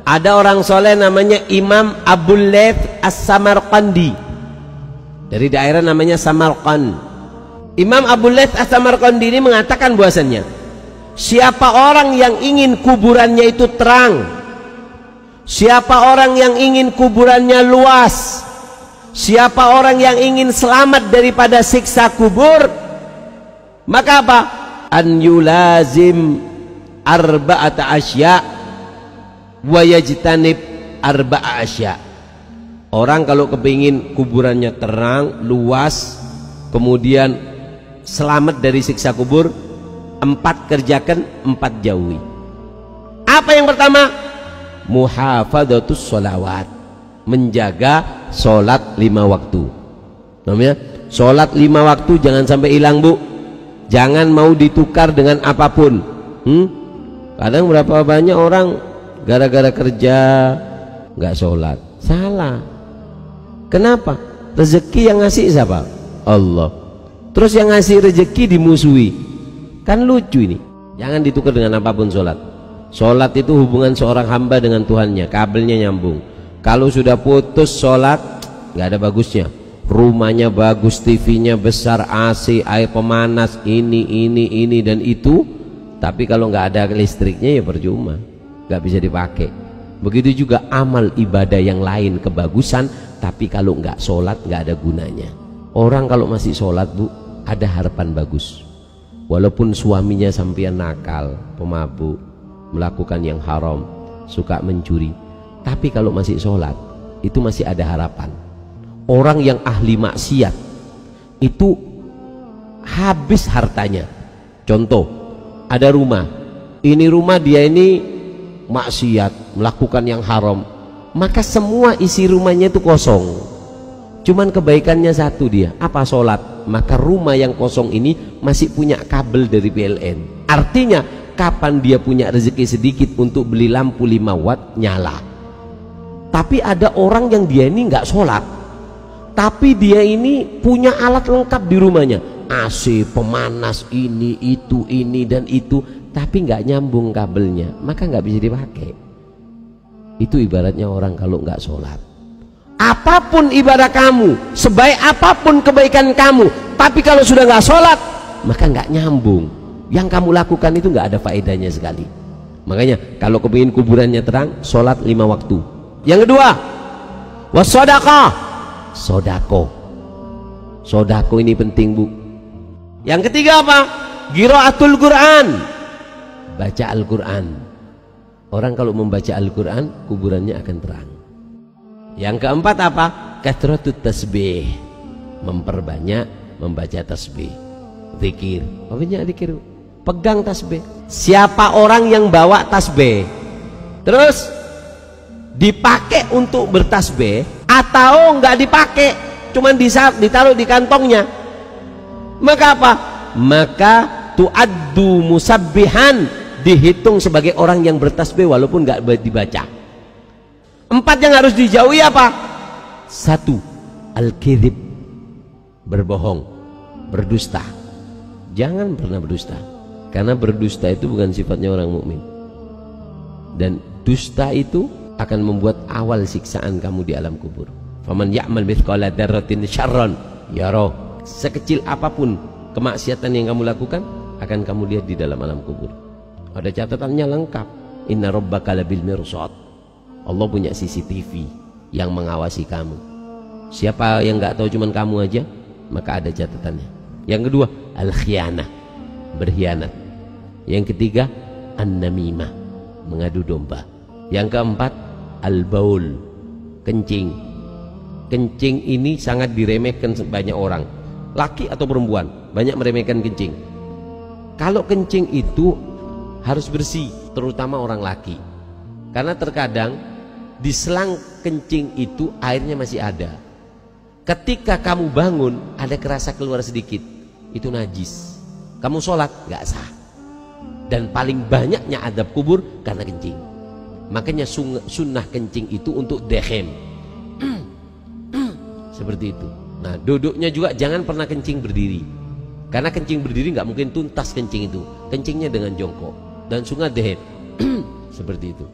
Ada orang soleh namanya Imam Abul Laits As-Samarqandi, dari daerah namanya Samarqand. Imam Abul Laits As-Samarqandi ini mengatakan bahwasannya siapa orang yang ingin kuburannya itu terang, siapa orang yang ingin kuburannya luas, siapa orang yang ingin selamat daripada siksa kubur, maka apa? An yulazim arba'ata asya wa yajtanib arba'a asya. Orang kalau kepingin kuburannya terang, luas, kemudian selamat dari siksa kubur, 4 kerjakan, 4 jauhi. Apa yang pertama? Muhafadzatus sholawat, menjaga sholat 5 waktu. Namanya sholat 5 waktu jangan sampai hilang, Bu. Jangan mau ditukar dengan apapun. Kadang berapa banyak orang gara-gara kerja nggak sholat. Salah. Kenapa? Rezeki yang ngasih siapa? Allah. Terus yang ngasih rezeki dimusuhi, kan lucu ini. Jangan ditukar dengan apapun sholat. Sholat itu hubungan seorang hamba dengan Tuhannya, kabelnya nyambung. Kalau sudah putus sholat, nggak ada bagusnya. Rumahnya bagus, TV-nya besar, AC, air pemanas, ini dan itu, tapi kalau nggak ada listriknya ya percuma, nggak bisa dipakai. Begitu juga amal ibadah yang lain kebagusan, tapi kalau nggak sholat nggak ada gunanya. Orang kalau masih sholat, Bu, ada harapan bagus. Walaupun suaminya sampean nakal, pemabuk, melakukan yang haram, suka mencuri, tapi kalau masih sholat itu masih ada harapan. Orang yang ahli maksiat itu habis hartanya. Contoh, ada rumah, ini rumah dia ini maksiat, melakukan yang haram, maka semua isi rumahnya itu kosong, cuman kebaikannya satu, dia apa? Sholat. Maka rumah yang kosong ini masih punya kabel dari PLN. Artinya kapan dia punya rezeki sedikit untuk beli lampu 5 watt, nyala. Tapi ada orang yang dia ini nggak sholat, tapi dia ini punya alat lengkap di rumahnya, AC, pemanas, ini dan itu, tapi nggak nyambung kabelnya, maka nggak bisa dipakai. Itu ibaratnya orang kalau nggak sholat. Apapun ibadah kamu, sebaik apapun kebaikan kamu, tapi kalau sudah nggak sholat, maka nggak nyambung. Yang kamu lakukan itu nggak ada faedahnya sekali. Makanya kalau kepingin kuburannya terang, sholat 5 waktu. Yang kedua, wassadaqah, sodako. Sodako ini penting, Bu. Yang ketiga apa? Qiraatul Quran, baca Al-Quran. Orang kalau membaca Al-Quran, kuburannya akan terang. Yang keempat apa? Kathratut tasbih, memperbanyak membaca tasbih, zikir. Banyak zikir, pegang tasbih. Siapa orang yang bawa tasbih terus dipakai untuk bertasbih, atau enggak dipakai, cuman ditaruh di kantongnya, maka apa? Maka tu'addu musabbihan, dihitung sebagai orang yang bertasbih walaupun enggak dibaca. 4 yang harus dijauhi apa? 1, al-kidhib, berbohong, berdusta. Jangan pernah berdusta, karena berdusta itu bukan sifatnya orang mukmin. Dan dusta itu akan membuat awal siksaan kamu di alam kubur. Faman ya'mal mithqala dzarratin syarran yara. Sekecil apapun kemaksiatan yang kamu lakukan akan kamu lihat di dalam alam kubur. Ada catatannya lengkap. Inna rabbaka labil mirsad. Allah punya CCTV yang mengawasi kamu. Siapa yang nggak tahu cuman kamu aja, maka ada catatannya. Yang kedua, al-khianah, berkhianat. Yang ketiga, an-namimah, mengadu domba. Yang keempat, al-baul, kencing. Kencing ini sangat diremehkan banyak orang, laki atau perempuan, banyak meremehkan kencing. Kalau kencing itu harus bersih, terutama orang laki, karena terkadang di selang kencing itu airnya masih ada. Ketika kamu bangun ada kerasa keluar sedikit, itu najis. Kamu sholat nggak sah. Dan paling banyaknya adab kubur karena kencing. Makanya sunnah kencing itu untuk dehem, seperti itu. Nah, duduknya juga jangan pernah kencing berdiri, karena kencing berdiri nggak mungkin tuntas kencing itu. Kencingnya dengan jongkok. Dan sunnah dehem seperti itu.